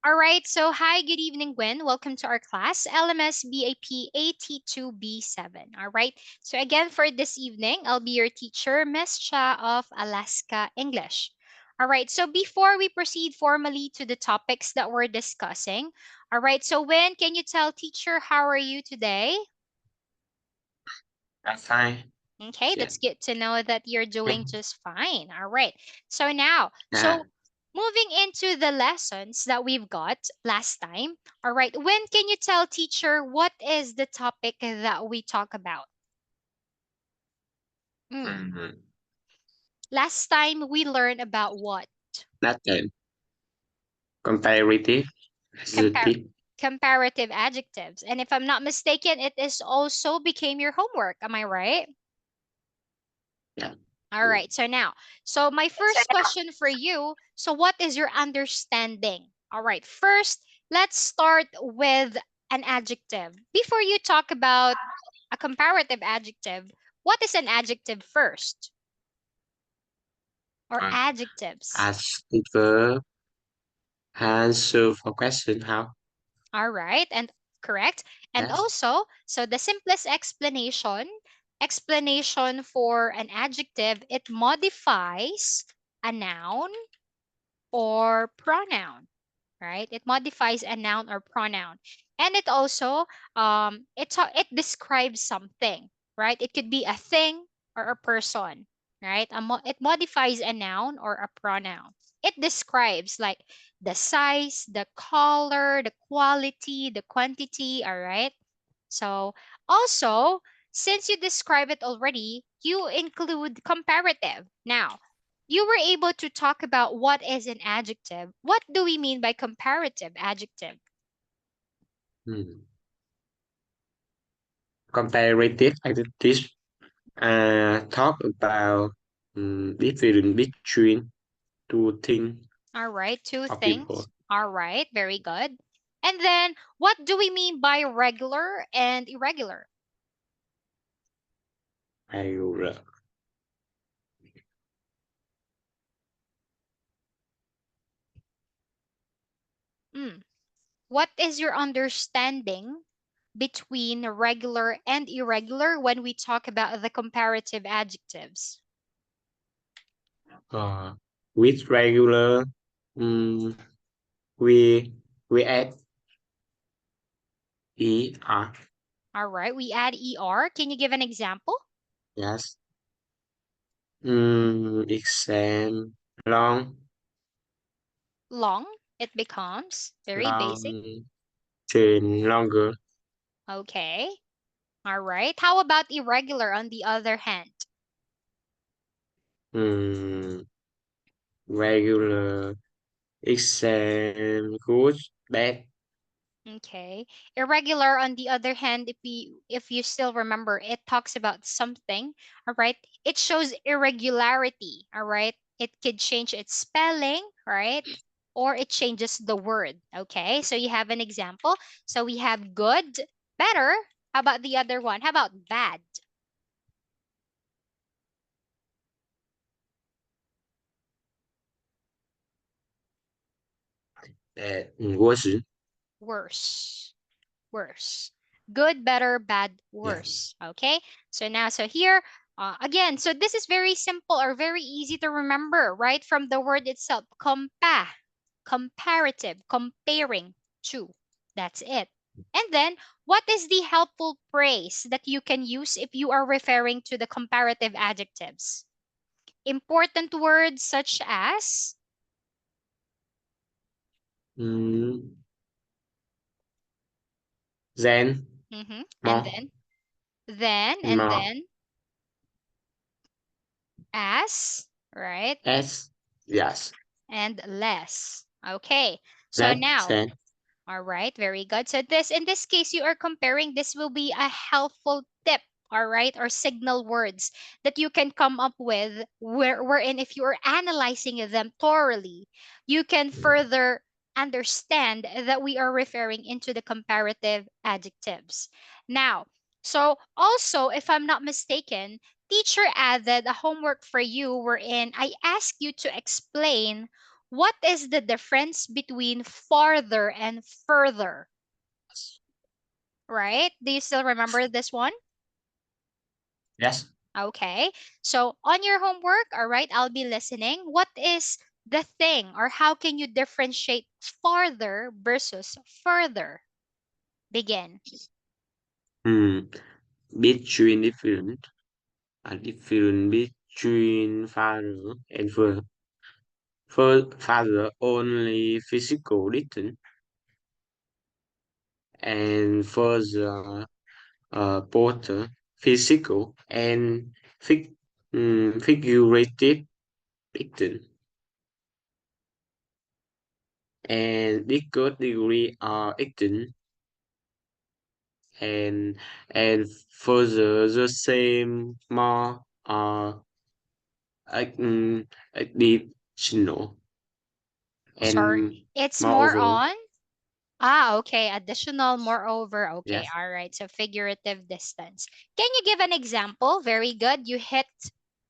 All right, so hi, good evening, Gwen. Welcome to our class, LMS BAP AT2B7. All right, so again, for this evening, I'll be your teacher, Miss Cha of Alaska English. All right, so before we proceed formally to the topics that we're discussing, all right, so Gwen, can you tell teacher, how are you today? I'm fine. Okay, Yeah. that's good to know that you're doing just fine. All right. So now, Yeah. so moving into the lessons that we've got last time. All right. When can you tell teacher what is the topic that we talk about? Mm. Mm-hmm. Last time we learned about what? That's it. Comparative. Compar Adjective. comparative adjectives. And if I'm not mistaken, it is also became your homework. Am I right? Yeah. All right. So now, so my first question for you. So, what is your understanding? All right. First, let's start with an adjective. Before you talk about a comparative adjective, what is an adjective first? Or Uh, adjectives? Ask the verb. Answer for question how. All right. And correct. And Yes. also, so the simplest explanation for an adjective, it modifies a noun or pronoun, right? It modifies a noun or pronoun, and it also it describes something, right? It could be a thing or a person, right? It modifies a noun or a pronoun. It describes like the size, the color, the quality, the quantity. All right. So also, since you describe it already, you include comparative. Now, you were able to talk about what is an adjective. What do we mean by comparative adjective? Hmm. Comparative adjective. Talk about difference between two things All right, two or people. things. All right, very good. And then what do we mean by regular and irregular? Regular. Mm. What is your understanding between regular and irregular when we talk about the comparative adjectives? Uh, with regular, um, we we add er. All right, we add er. Can you give an example? Yes. Exam long, Long, it becomes very basic. long, chain longer. Okay. All right. How about irregular on the other hand? Mm, regular, exam good, bad. Okay. Irregular on the other hand, if you still remember, it talks about something, all right? It shows irregularity, all right? It could change its spelling, right? Or it changes the word, okay? So you have an example. So we have good, better. How about the other one? How about bad? Worse. Worse. Worse. Good, better, bad, Yeah. worse. Okay. So now, so here, again, so this is very simple or very easy to remember, right? From the word itself, comparative, comparing to. That's it. And then, what is the helpful phrase that you can use if you are referring to the comparative adjectives? Important words such as, Mm, then, and more, and more, then, as, right? as, yes. And less. Okay. So That, now, then, all right, very good. So this, in this case, you are comparing, this will be a helpful tip, all right, or signal words that you can come up with wherein if you are analyzing them thoroughly, you can further understand that we are referring into the comparative adjectives. Now, so also, if I'm not mistaken, teacher added a homework for you wherein I ask you to explain What is the difference between farther and further? Right? Do you still remember this one? Yes. Okay. So on your homework, all right, I'll be listening. What is the thing or how can you differentiate farther versus further? Begin. Hmm. Between different, a different between father and further. Father only physical distance, and further both physical and figurative distance, and equal degree of distance, and further the same more additional Sorry. and It's more moreover. on. Ah, okay. Additional, moreover. Okay, Yes. all right. So figurative distance. Can you give an example? Very good. You hit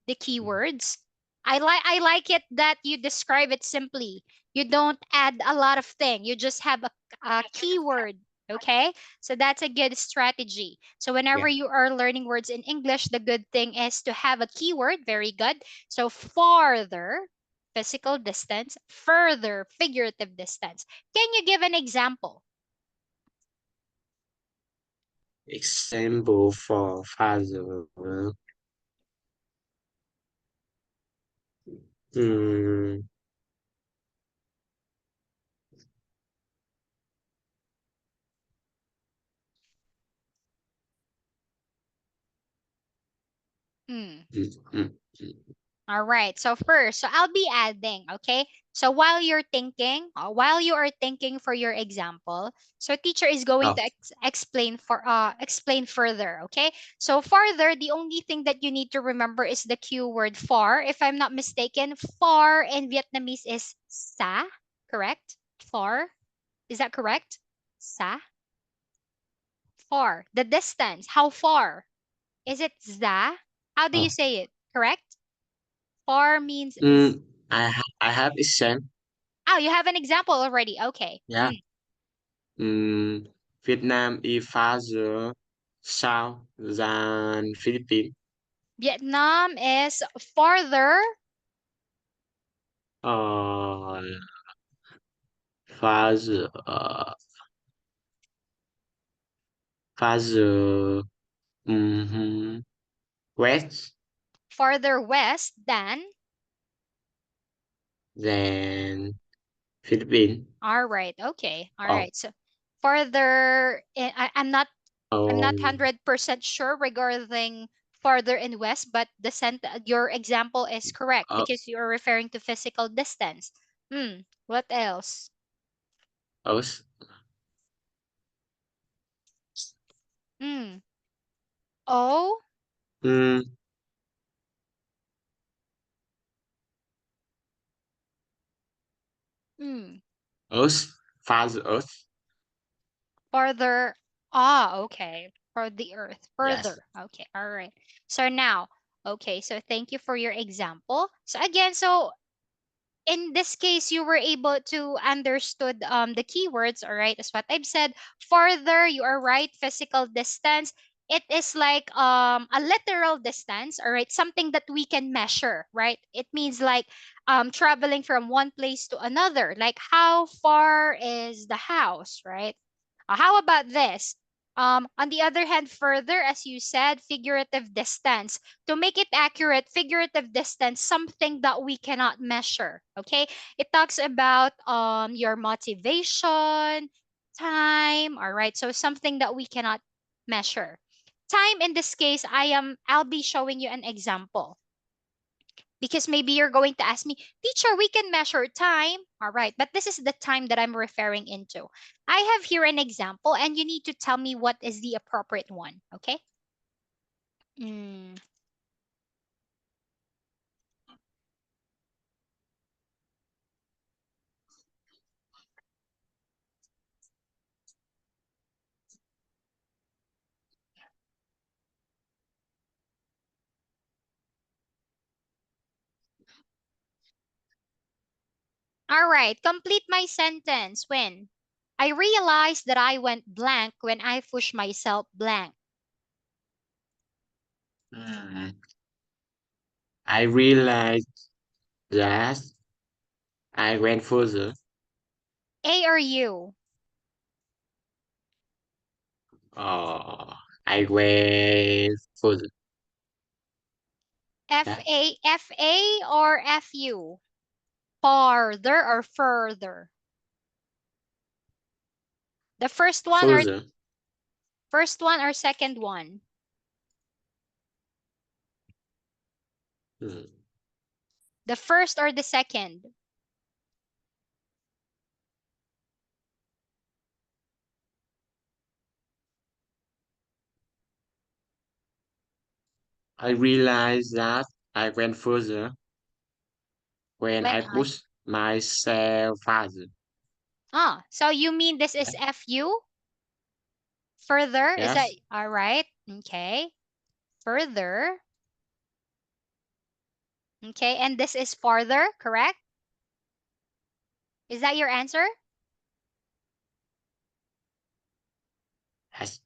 the keywords. I like it that you describe it simply. You don't add a lot of thing. You just have a keyword. Okay, so that's a good strategy. So whenever Yeah. you are learning words in English, the good thing is to have a keyword. Very good. So farther, physical distance, further, figurative distance. Can you give an example? Example for father. Hmm. Hmm. Mm, mm, mm. All right. So first, so I'll be adding, okay? So while you are thinking for your example, so teacher is going Oh, to explain further, okay? So farther, the only thing that you need to remember is the keyword far. If I'm not mistaken, far in Vietnamese is sa, correct? Far. Is that correct? Sa, far. The distance, how far? Is it za? How do you oh. say it? Correct? Far means I have exam. oh, you have an example already. Okay. Yeah. Mm, Vietnam is farther south than Philippines. Vietnam is farther. Uh, farther, farther, mhm, west Farther west than. than Philippines. All right. Okay. All Oh, right. So farther, I'm not oh, 100% sure regarding farther and west, but your example is correct oh, because you are referring to physical distance. What else? oh, Hmm. Oh. mm, Hmm. us, farther us. Farther. Ah, okay. For the earth. Yes. Further. Okay. All right. So now, okay. So thank you for your example. So again, so in this case you were able to understood the keywords, all right, as what I've said. Further, you are right, physical distance, it is like a literal distance, all right, something that we can measure, right? It means like traveling from one place to another, like how far is the house, right? How about this? On the other hand, further, as you said, figurative distance. To make it accurate, figurative distance, something that we cannot measure. Okay, it talks about your motivation, time. All right, so something that we cannot measure. Time in this case, I'll be showing you an example because maybe you're going to ask me, teacher, we can measure time. All right, but this is the time that I'm referring into. I have here an example, and you need to tell me what is the appropriate one. Okay. Mm, All right, complete my sentence. When I realized that I went blank when I pushed myself blank. Mm, I realized that I went further. A or U? Uh, I went further. Yeah, F-A or F-U? Farther or further? The further. first one or second one? Mm, The first or the second? I realized that I went further when When I I pushed myself farther. so you mean this Yeah. is F-U? Further? Is that Yes, all right? Okay. Further. Okay, and this is farther, correct? Is that your answer? yes.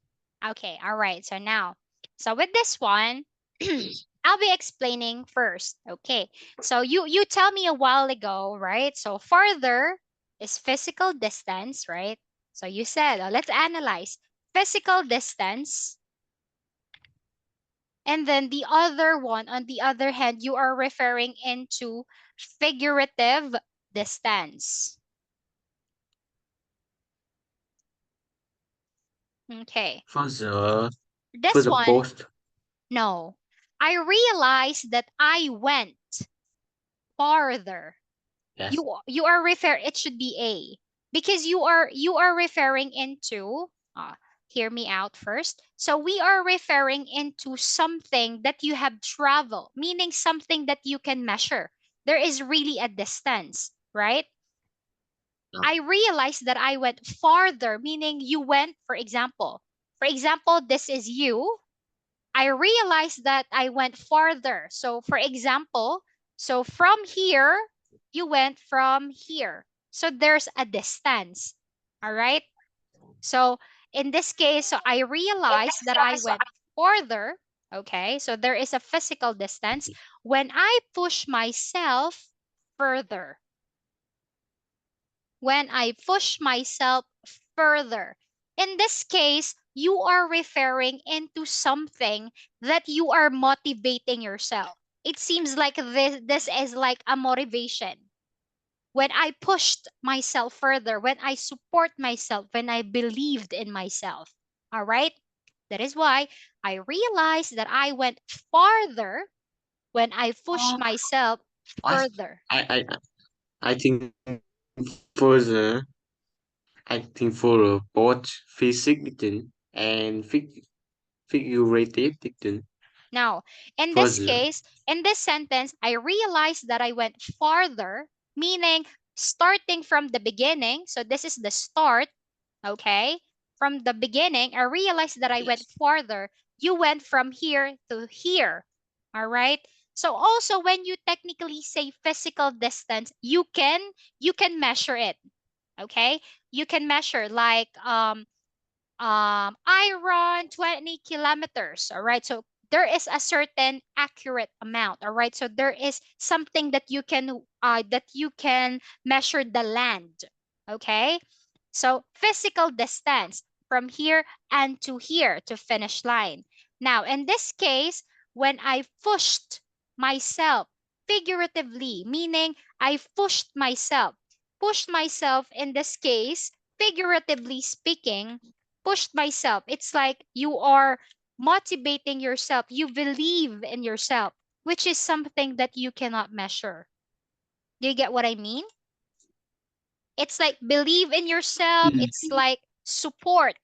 Okay, all right. So with this one, I'll be explaining first. Okay. So you tell me a while ago, right? So farther is physical distance, right? So you said, let's analyze physical distance. And then the other one, on the other hand, you are referring into figurative distance. Okay. Further, This further one, post. no. I realized that I went farther. Yes. You are refer it should be A because you are referring into hear me out first. So we are referring into something that you have traveled, meaning something that you can measure. There is really a distance, right? No. I realized that I went farther, meaning you went, for example, this is you. I realized that I went farther. So, for example, so from here, you went from here. So there's a distance. All right. So in this case, so I realized that I went farther. Okay. So there is a physical distance when I push myself further. When I push myself further. In this case, you are referring into something that you are motivating yourself. It seems like this is like a motivation. When I pushed myself further, when I support myself, when I believed in myself. All right? That is why I realized that I went farther when I pushed myself What? further. I, I, I think further, I think for both physical and figurative distance Now, in this further. case, in this sentence, I realized that I went farther, meaning starting from the beginning. So this is the start, okay? From the beginning, I realized that I went Yes. farther. You went from here to here, all right? So also when you technically say physical distance, you can measure it, okay? You can measure like I run 20 kilometers. All right. So there is a certain accurate amount. All right. So there is something that you can measure the land. Okay. So physical distance from here and to here to finish line. Now, in this case, when I pushed myself figuratively, meaning I pushed myself in this case, figuratively speaking, pushed myself. It's like you are motivating yourself. You believe in yourself, which is something that you cannot measure. Do you get what I mean? It's like believe in yourself. Mm. It's like support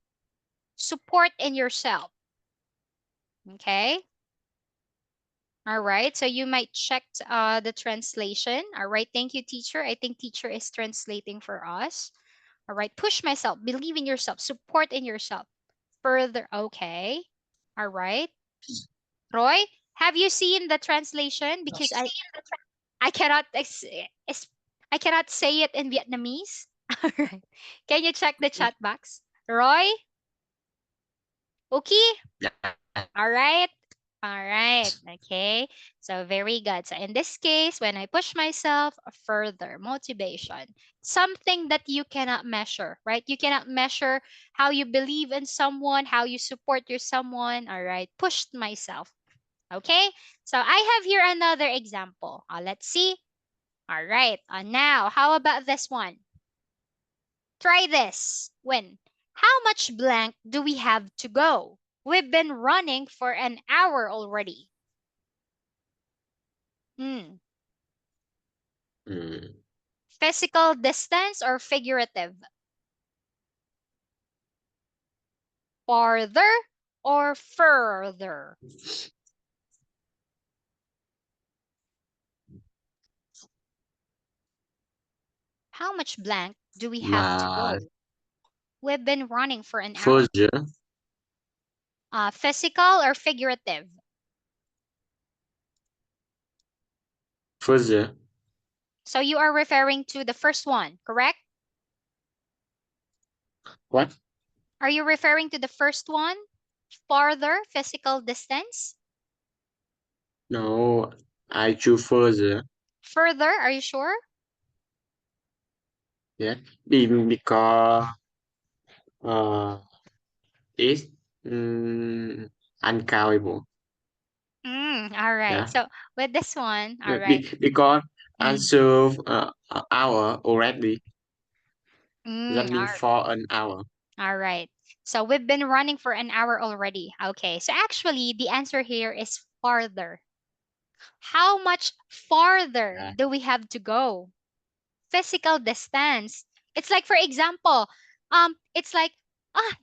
in yourself. Okay. All right. So you might check the translation. All right. Thank you, teacher. I think teacher is translating for us. All right. Push myself. Believe in yourself. Support in yourself. Further. Okay. All right. Roy, have you seen the translation? Because I cannot I cannot say it in Vietnamese. All right. Can you check the chat box? Roy? Okay? Yeah. All right. All right. Okay. So very good. So in this case, when I push myself further, motivation, something that you cannot measure, right? You cannot measure how you believe in someone, how you support your someone. All right. Pushed myself. Okay. So I have here another example. Let's see. All right. Now, how about this one? Try this. When? How much blank do we have to go? We've been running for an hour already. Hmm. Mm. Physical distance or figurative? Farther or further? How much blank do we have to But go? We've been running for an hour. further, Physical or figurative? further, So you are referring to the first one, correct? what? Are you referring to the first one? Farther, physical distance? No, I choose further. Further, are you sure? Yeah, because uh, it's mm, uncountable. All right. Yeah, So with this one, all right. Because Mm, answer an hour already. That mm, means for an hour. all right. So we've been running for an hour already. Okay. So actually, the answer here is farther. How much farther Yeah. do we have to go? Physical distance. It's like, for example, it's like,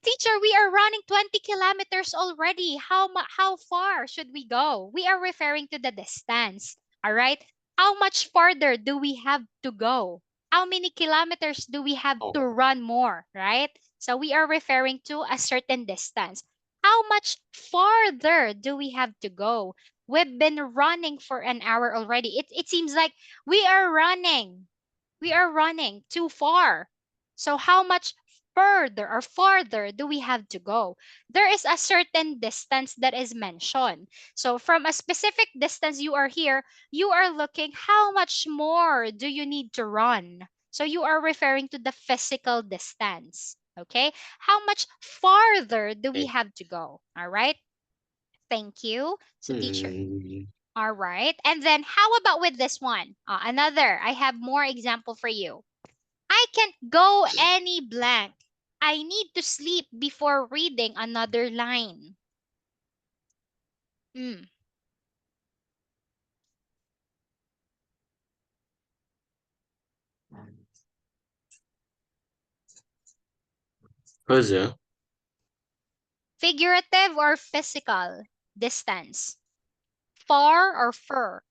teacher, we are running 20 kilometers already. How far should we go? We are referring to the distance. All right. How much farther do we have to go? How many kilometers do we have to Oh, run more? Right. So we are referring to a certain distance. How much farther do we have to go? We've been running for an hour already. It seems like we are running too far. So how much further or farther do we have to go? There is a certain distance that is mentioned. So from a specific distance you are here, you are looking how much more do you need to run? So you are referring to the physical distance. Okay? How much farther do we okay. have to go? All right? Thank you. So teacher. Hmm. All right. And then how about with this one? Another. I have more example for you. I can't go any blank. I need to sleep before reading another line. Mm. Further, Figurative or physical distance? Far or fur?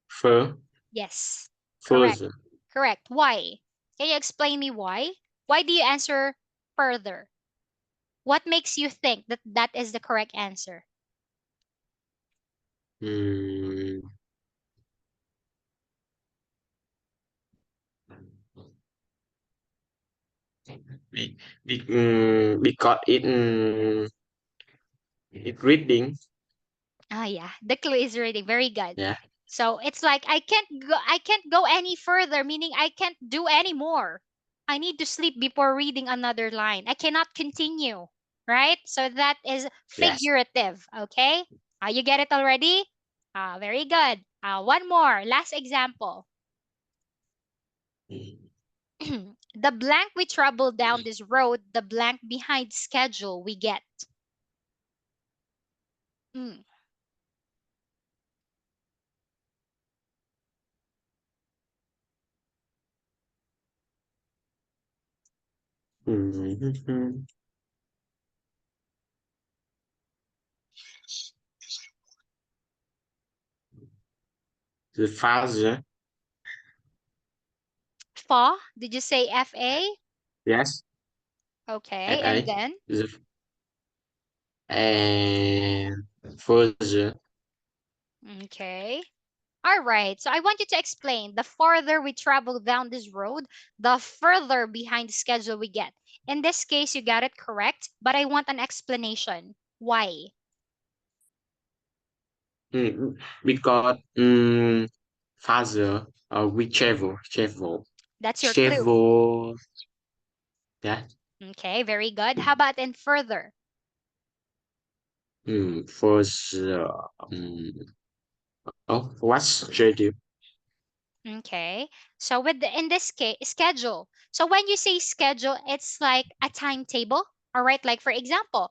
fur, Yes. Correct. further. Correct. Why? Can you explain me why? Why do you answer further? What makes you think that that is the correct answer? Hmm. Because it reading. Yeah, the clue is reading. Very good. Yeah. So it's like I can't go any further, meaning I can't do any more. I need to sleep before reading another line. I cannot continue. Right? So that is Yes. figurative. Okay? You get it already? Very good. One more. Last example. The blank we travel down this road, the blank behind schedule we get. Mm. Mhm. The father. Fa? Did you say FA? Yes. Okay, and FA. then? The and further. Okay. All right. So I want you to explain the farther we travel down this road, the further behind the schedule we get. In this case, you got it correct, but I want an explanation. Why? Because father That's your clue. travel, yeah. Okay, very good. How about in further? For the oh, what's schedule? Okay. So with the, in this case, schedule. So when you say schedule, it's like a timetable. All right. Like for example,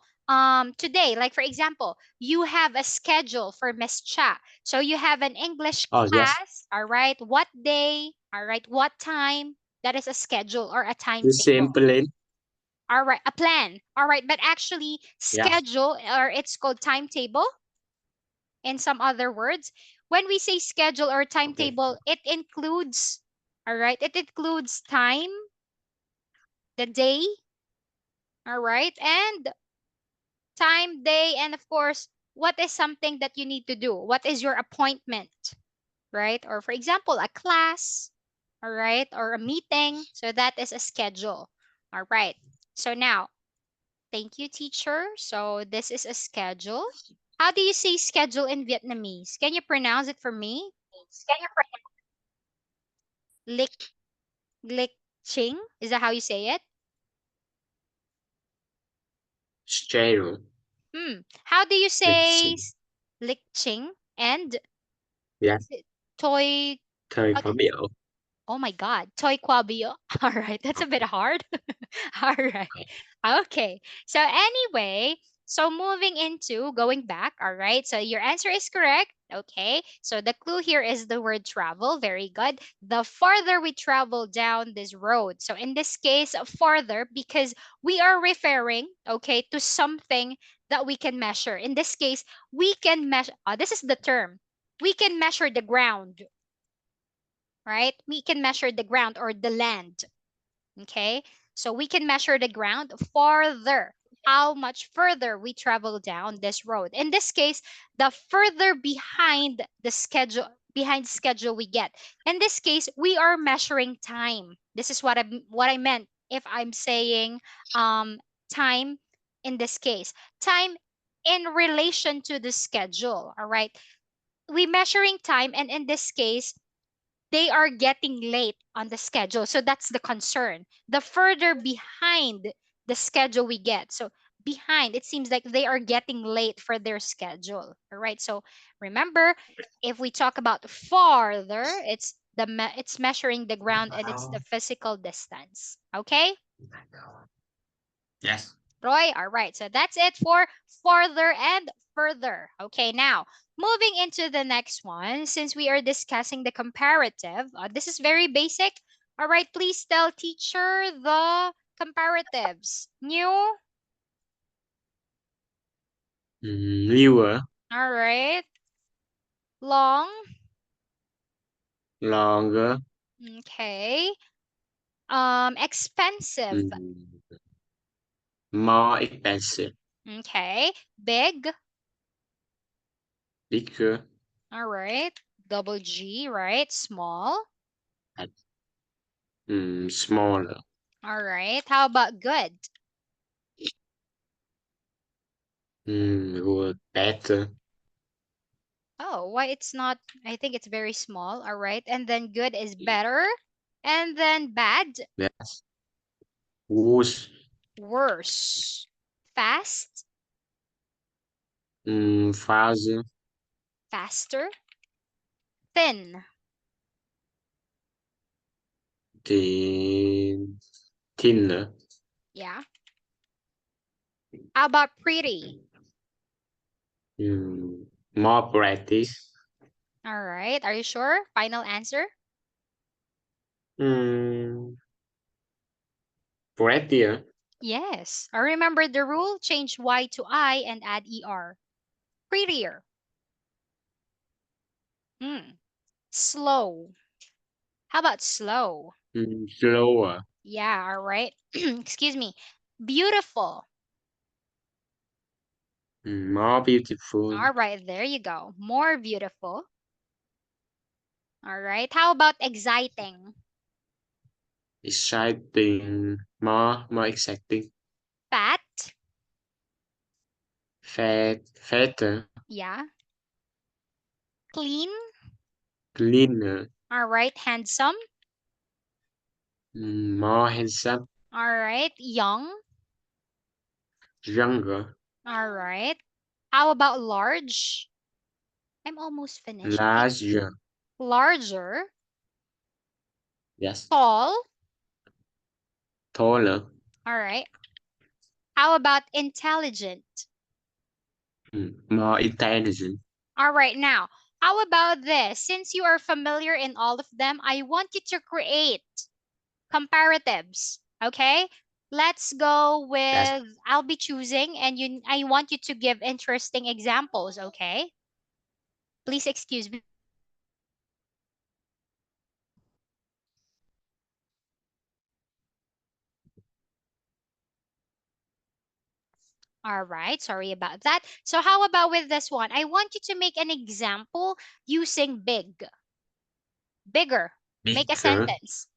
today, like for example, you have a schedule for Miss Cha. So you have an English Oh yes, class. All right. What day? All right. What time? That is a schedule or a the same timetable. plane. All right. A plan. All right. But actually, Yeah. schedule or it's called timetable in some other words. When we say schedule or Okay. timetable, it includes, all right, it includes time, the day, all right, and time, day, and of course, what is something that you need to do? What is your appointment, right? Or for example, a class, all right, or a meeting. So that is a schedule, all right. So now, thank you, teacher. So this is a schedule. How do you say schedule in Vietnamese? Can you pronounce it for me? Lick Lik Ching? Is that how you say it? Schedule. How do you Let's say see. Lik Ching and Yeah. Toy? Thời How khóa do, biểu. oh my God, Toy Kwabio. All right, that's a bit hard. All right. Okay. So anyway, so moving into going back, all right. So your answer is correct. Okay. So the clue here is the word travel. Very good. The farther we travel down this road. So in this case, farther because we are referring, okay, to something that we can measure. In this case, we can measure. This is the term. We can measure the ground, right? We can measure the ground or the land. Okay, so we can measure the ground farther. How much further we travel down this road. In this case, the further behind schedule we get. In this case, we are measuring time. This is what I meant if I'm saying time in this case. Time in relation to the schedule. All right. We measuring time and in this case they are getting late on the schedule. So that's the concern. The further behind the schedule we get. So behind, it seems like they are getting late for their schedule. All right. So remember, if we talk about farther, it's measuring the ground and it's the physical distance. Okay? Yes. Roy, all right. So that's it for farther and further. Okay, now moving into the next one, since we are discussing the comparative, this is very basic. All right, please tell teacher the comparatives. New, Newer, all right. Long, longer, okay. Expensive, mm, more expensive, okay. Big, bigger, all right. Double G, right? Small, and smaller, all right. How about good? good, better, Oh, why it's not? I think it's very small. All right. And then good is better. And then bad, yes, worse, worse. Fast, faster, faster. Thin, thin, thinner, yeah. How about pretty? more practice, All right. Are you sure? Final answer? mm, prettier, Yes. I remember the rule. Change Y to I and add ER. Prettier. Hmm. Slow. How about slow? slower, Yeah. All right. Excuse me. Beautiful. more beautiful, All right. There you go. More beautiful. All right. How about exciting? Exciting. More exciting. Fat? Fatter. Yeah. Clean? Cleaner. All right. Handsome? More handsome. All right. Young? Younger. All right. How about large? I'm almost finished. Okay. Larger. Larger? Yes. Tall? Taller. All right. How about intelligent? More intelligent. All right. Now, how about this? Since you are familiar in all of them, I want you to create comparatives. Okay? Let's go Yes. with I'll be choosing and I want you to give interesting examples, okay? Please excuse me. All right, sorry about that. So how about with this one? I want you to make an example using big. Bigger. Make a Bigger. sentence.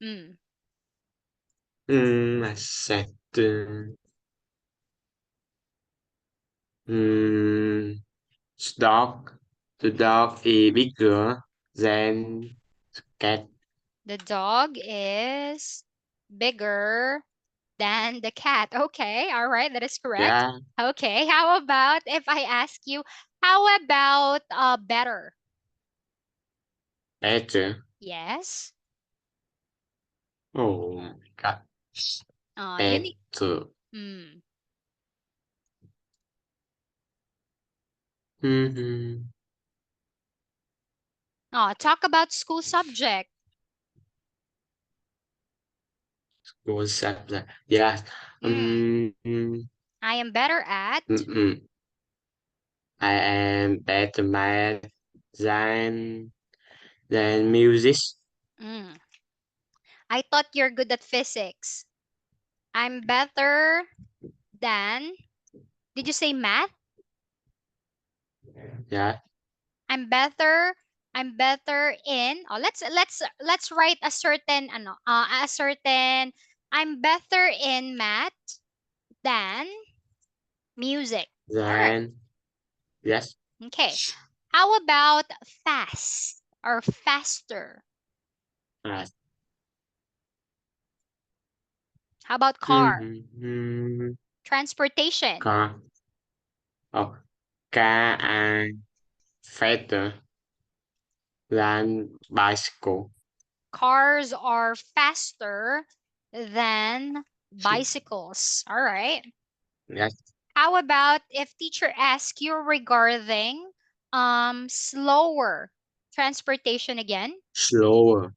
Second. Mm, dog. The dog is bigger than cat. The dog is bigger than the cat. Okay, all right, that is correct. Yeah. Okay, how about if I ask you, how about better? Better. Yes. Oh my God. You need. Better. Mm. Mm-hmm. Talk about school subject. What's up? Yes. Mm. I am better at. Mm-mm. I am better math than music. Mm. I thought you're good at physics. I'm better than. Did you say math? Yeah. I'm better. I'm better in. Oh, let's write a certain ano, a certain. I'm better in math than music. All right. Then yes. Okay. How about fast or faster? Uh, How about car? mm-hmm. Transportation. Car. Oh, car and faster than bicycle. Cars are faster than bicycles. All right. Yes. How about if teacher asks you regarding slower transportation again? Slower.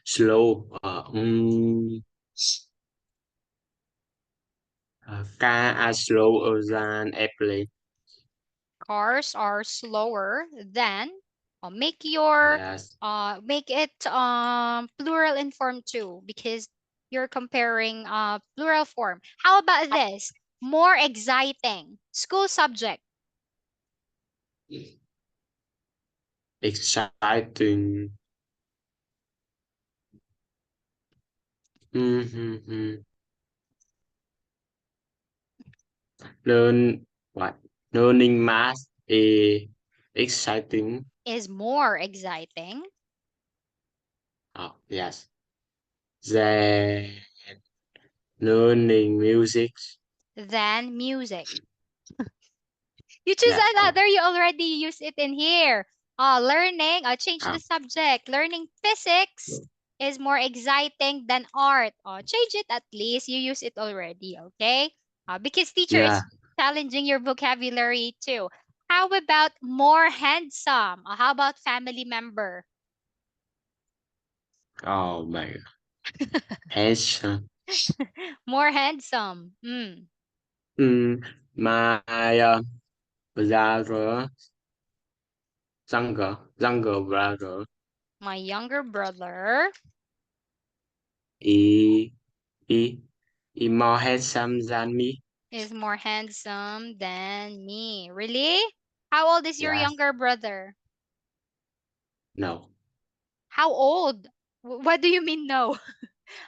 Slow. Car are slower than airplane. Cars are slower than make your Yes. make it plural in form too because you're comparing plural form. How about this? More exciting. School subject. Exciting. Mm-hmm. Learn what? Learning math is exciting. Is more exciting Oh, yes. Then learning music. than music. You choose Yeah. Oh, another. You already use it in here. Learning. Change the oh, subject. Learning physics is more exciting than art. Change it at least. You use it already. Okay. Because teacher yeah. is challenging your vocabulary too. How about more handsome? How about family member? Oh my God. Handsome. More handsome. Mm, my brother, younger brother, My younger brother he, he, he more handsome than me. is more handsome than me. Really? How old is your Yes. younger brother? No. How old? What do you mean no?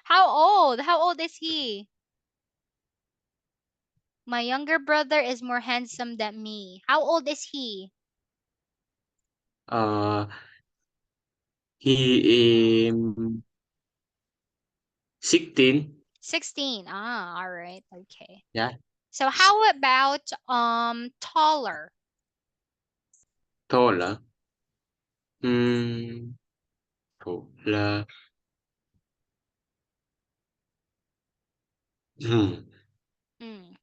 How old? How old is he? My younger brother is more handsome than me. How old is he? Uh, he is 16. 16. Ah, all right. Okay. Yeah, So how about taller? taller. Hmm, taller. Hmm. Mm.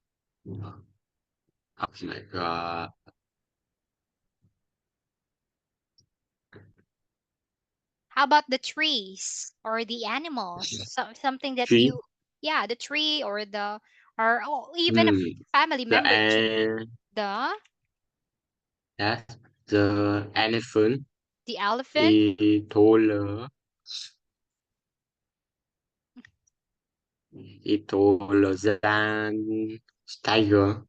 Oh my God. How about the trees or the animals? So, something that Three. you, yeah, the tree or the, or oh, even a Hmm. family The member. The yes, the elephant the elephant, is taller. Is taller than tiger.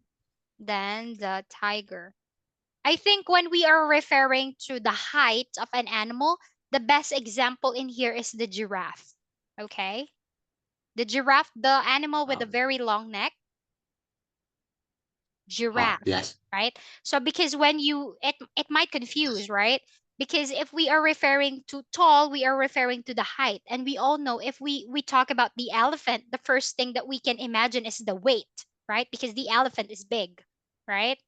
then the tiger. I think when we are referring to the height of an animal, the best example in here is the giraffe. Okay? The giraffe, the animal with a Oh, very long neck, oh giraffe, yes. right? So because when you it might confuse, right? Because if we are referring to tall, we are referring to the height. And we all know if we talk about the elephant, the first thing that we can imagine is the weight, right? Because the elephant is big, right?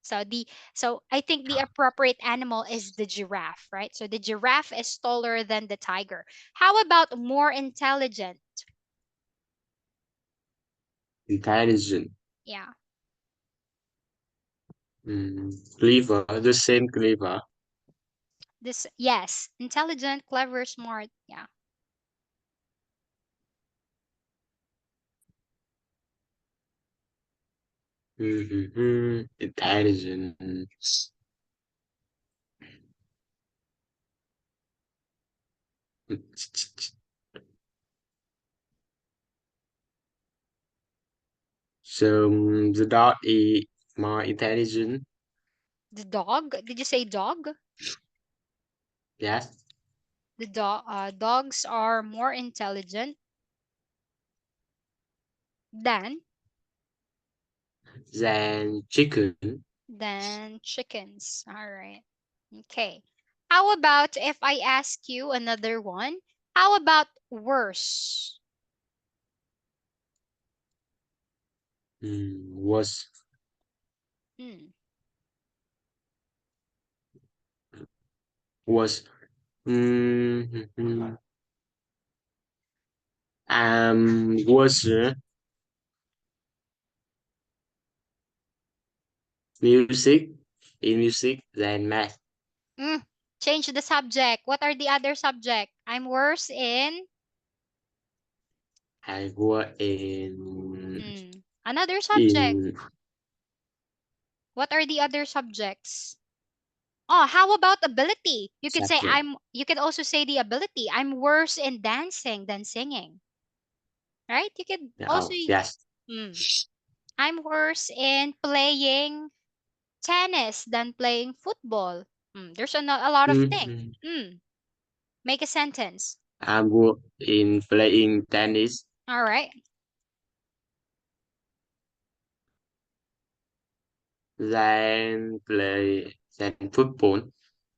So the so I think the Oh, appropriate animal is the giraffe, right? So the giraffe is taller than the tiger. How about more intelligent? intelligent. Yeah. Clever. The same clever. This yes, intelligent, clever, smart. Yeah. Intelligent. So the dog is more intelligent. The dog? Did you say dog? Yes. Dogs are more intelligent than Than chicken. chickens. All right. Okay. How about if I ask you another one? How about worse? Was Hmm. was mm, was music in music than math. Mm. Change the subject. What are the other subject? I'm worse I was in another subject. in What are the other subjects? Oh, how about ability? You could say subject. you could also say the ability. I'm worse in dancing than singing, right? You could also Oh yes. mm, I'm worse in playing tennis than playing football. There's a lot of things. Mhm. Make a sentence. I was in playing tennis All right. than football.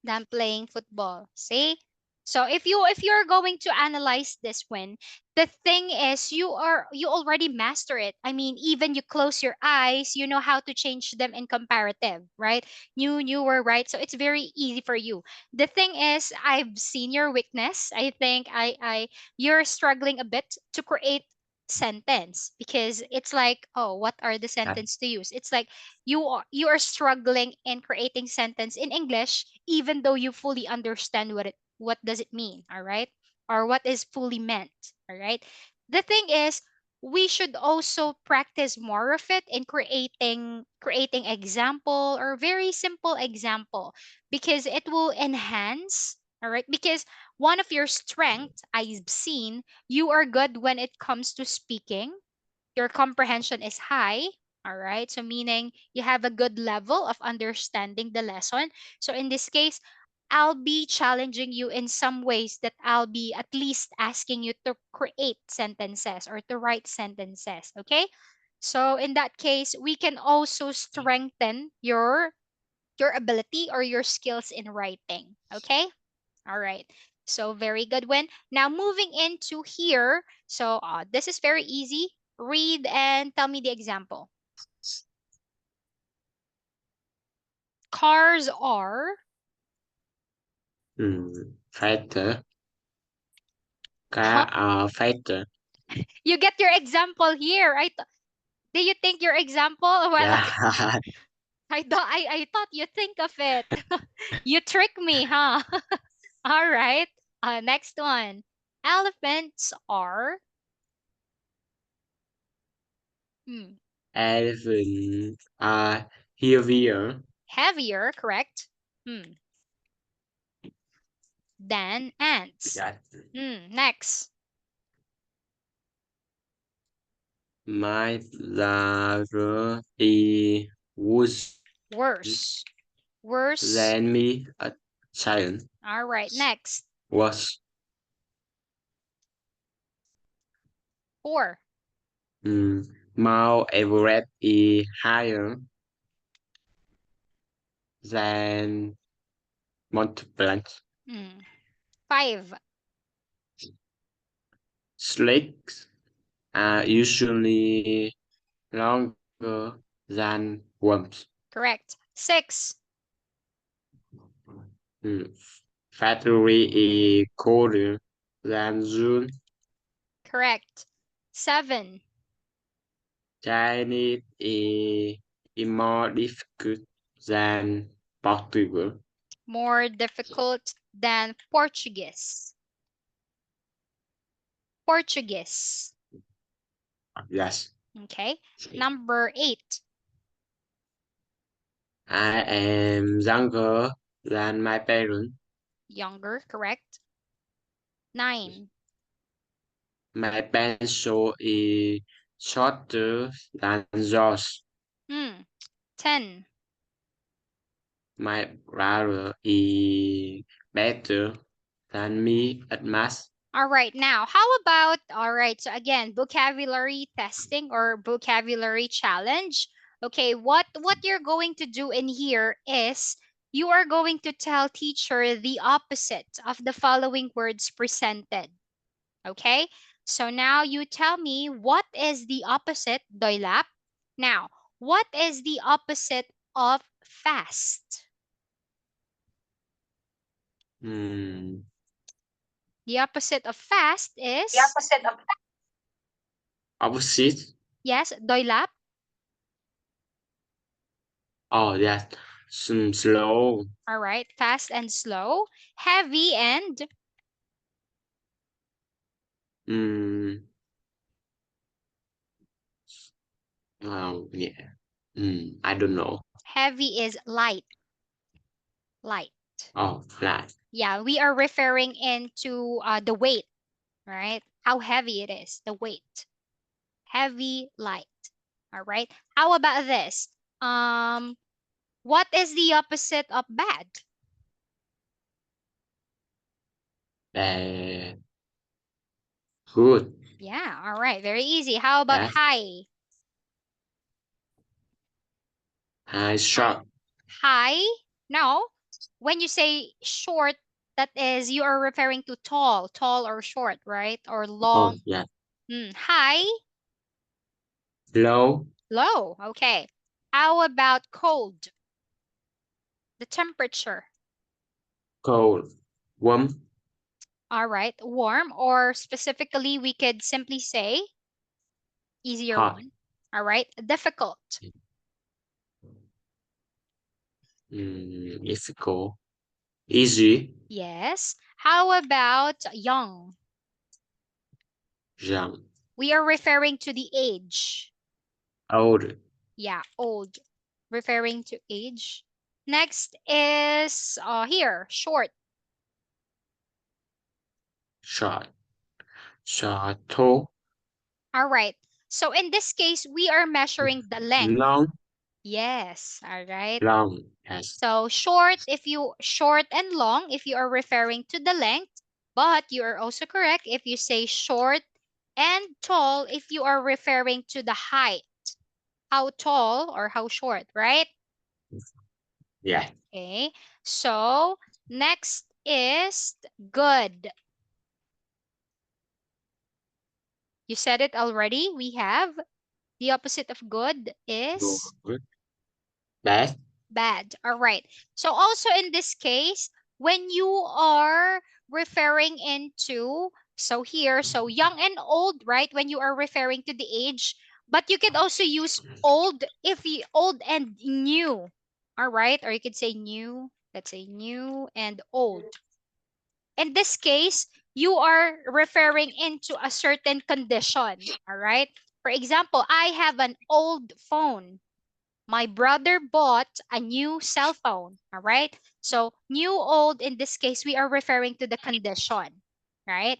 Than playing football. See? So if you're going to analyze this one, the thing is you already master it. I mean, even you close your eyes, you know how to change them in comparative, right? You were right. So it's very easy for you. The thing is I've seen your weakness. I think I you're struggling a bit to create sentence because it's like, oh, what are the Yeah. sentence to use? It's like you are struggling in creating sentence in English even though you fully understand what does it mean, all right? Or what is fully meant, all right? The thing is we should also practice more of it in creating example or very simple example because it will enhance, all right? Because one of your strengths I've seen, you are good when it comes to speaking, your comprehension is high. All right. So, meaning you have a good level of understanding the lesson. So, in this case, I'll be challenging you in some ways that I'll be at least asking you to create sentences or to write sentences. Okay. So in that case, we can also strengthen your ability or your skills in writing. Okay. All right. So very good, Win. Now moving into here. So this is very easy. Read and tell me the example. Cars are. Fighter. Huh? Car fighter. You get your example here. Do you think your example? Well, Yeah. I thought you think of it. You trick me, huh? All right. Next one. Elephants are hmm, Elephant are heavier. heavier, correct? Hmm, than ants. Yeah. Next. My larger is was Worse. Worse. than me a giant All right. Next. was. Four. Mm, Mount Everest is higher than Mont Blanc. Hmm, five. Snakes are usually longer than worms. Correct. Six. Mm, Factory is colder than June. Correct. Seven. Chinese is more difficult than Portugal. More difficult than Portuguese. Portuguese. Yes. Okay. Number eight. I am younger than my parents. Younger. Correct. Nine. My pencil is shorter than yours. Hmm. 10. My brother is better than me at math. All right. Now, how about, all right. So again, vocabulary testing or vocabulary challenge. Okay. What you're going to do in here is you are going to tell teacher the opposite of the following words presented. Okay. So now you tell me what is the opposite, doylap. Now, what is the opposite of fast? Hmm. The opposite of fast The is, opposite of opposite. yes, doylap. Oh, yes. Slow. All right, fast and slow, heavy and Hmm. Oh, yeah. I don't know. heavy is light, light. Oh, flat. Yeah, we are referring into the weight, right? How heavy it is, the weight. Heavy, light. All right. How about this? Um, what is the opposite of bad? Uh, good. Yeah, all right. Very easy. How about That. high? High High. short. High? No. When you say short, that is you are referring to tall, tall or short, right? Or Oh, long. yeah. High, Low. low. Okay. How about cold? The temperature. Cold. Warm. All right. Warm, or specifically, we could simply say easier Hot. one. All right. Difficult. Difficult. Easy. Yes. How about young? Young. We are referring to the age. Old. Yeah, old. Referring to age. Next is here, short. Short. Short. Tall. All right. So in this case, we are measuring the length. Long. Yes. All right. long, yes. So short and long if you are referring to the length, but you are also correct if you say short and tall if you are referring to the height. How tall or how short, right? Yeah, Okay. So next is good. You said it already. We have the opposite of good is good, bad, bad. All right. So also in this case, when you are referring into, so here, so young and old, right? When you are referring to the age, but you could also use old if you old and new. All right. Or you could say new. Let's say new and old. In this case, you are referring into a certain condition. All right. For example, I have an old phone. My brother bought a new cell phone. All right. So, new, old, in this case, we are referring to the condition, right?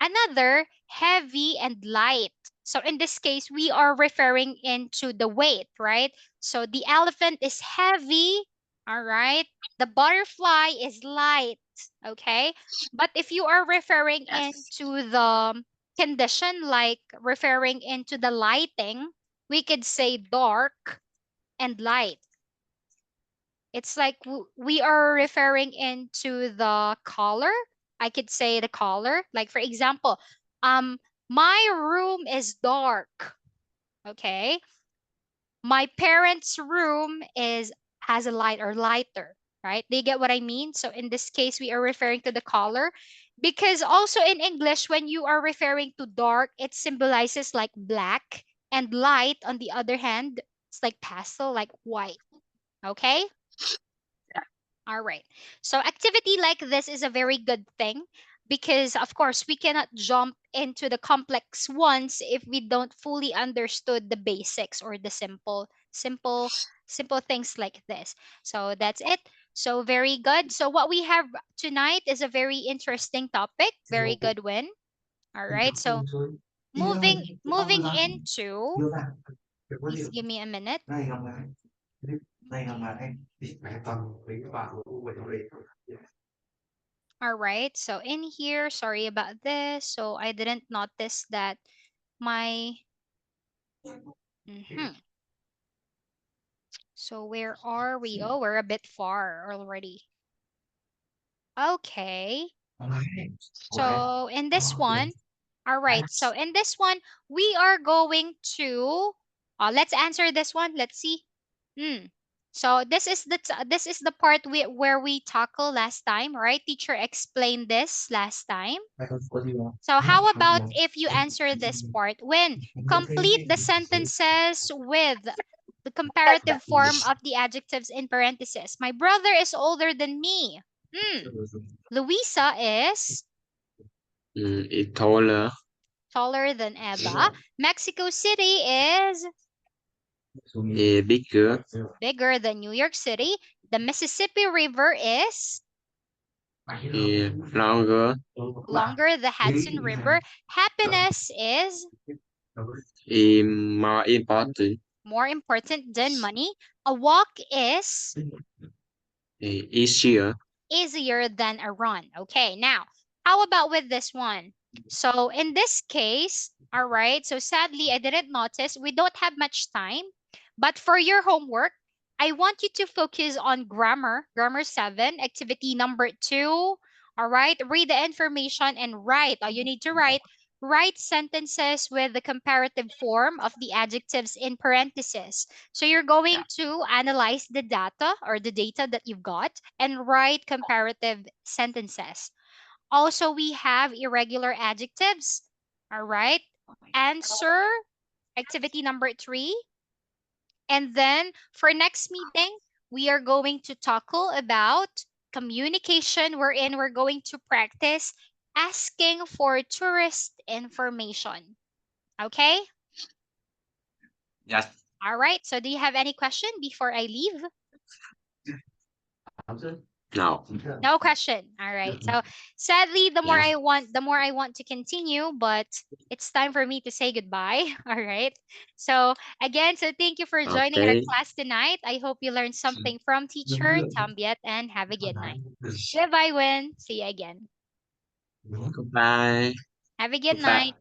Another, heavy and light. So, in this case, we are referring into the weight, right? So, the elephant is heavy. All right. The butterfly is light. Okay. But if you are referring yes. into the condition, like referring into the lighting, we could say dark and light. It's like we are referring into the color. I could say the color. Like for example, um, my room is dark. Okay. My parents' room is has a light or lighter, right? They get what I mean? So in this case, we are referring to the color. Because also in English, when you are referring to dark, it symbolizes like black, and light, on the other hand, it's like pastel, like white. Okay? All right. So activity like this is a very good thing because of course we cannot jump into the complex ones if we don't fully understood the basics or the simple things like this. So that's it. So very good. So what we have tonight is a very interesting topic. Very good win. All right. So moving into, please give me a minute. All right. So in here, sorry about this. So I didn't notice that my. Mhm. So where are we? Oh, we're a bit far already. Okay. So in this one, all right. So in this one, we are going to. Let's answer this one. Let's see. Hmm. So this is the part where we tackle last time, right? Teacher explained this last time. So how about if you answer this part? When complete the sentences with the comparative form of the adjectives in parentheses. My brother is older than me. Hmm. Luisa is It taller, taller than Eva. Mexico City is bigger, bigger than New York City. The Mississippi River is longer, longer than the Hudson River. Happiness is more important, more important than money. A walk is easier. easier than a run. Okay, now, how about with this one? So, in this case, all right, so sadly, I didn't notice, we don't have much time, but for your homework, I want you to focus on grammar 7, activity number 2. All right, read the information and write. You need to write sentences with the comparative form of the adjectives in parentheses. So you're going to analyze the data or the data that you've got and write comparative sentences. Also, we have irregular adjectives. All right. Answer activity number 3. And then for next meeting, we are going to tackle about communication wherein we're going to practice asking for tourist information. Okay? Yes. All right. So do you have any question before I leave? No. No question. All right. So sadly, Yeah. the more I want to continue, but it's time for me to say goodbye. All right. So again, so thank you for joining our Okay. class tonight. I hope you learned something from teacher Tambiet and have a good night. Goodbye, Win. See you again. Goodbye. Have a good Goodbye. night.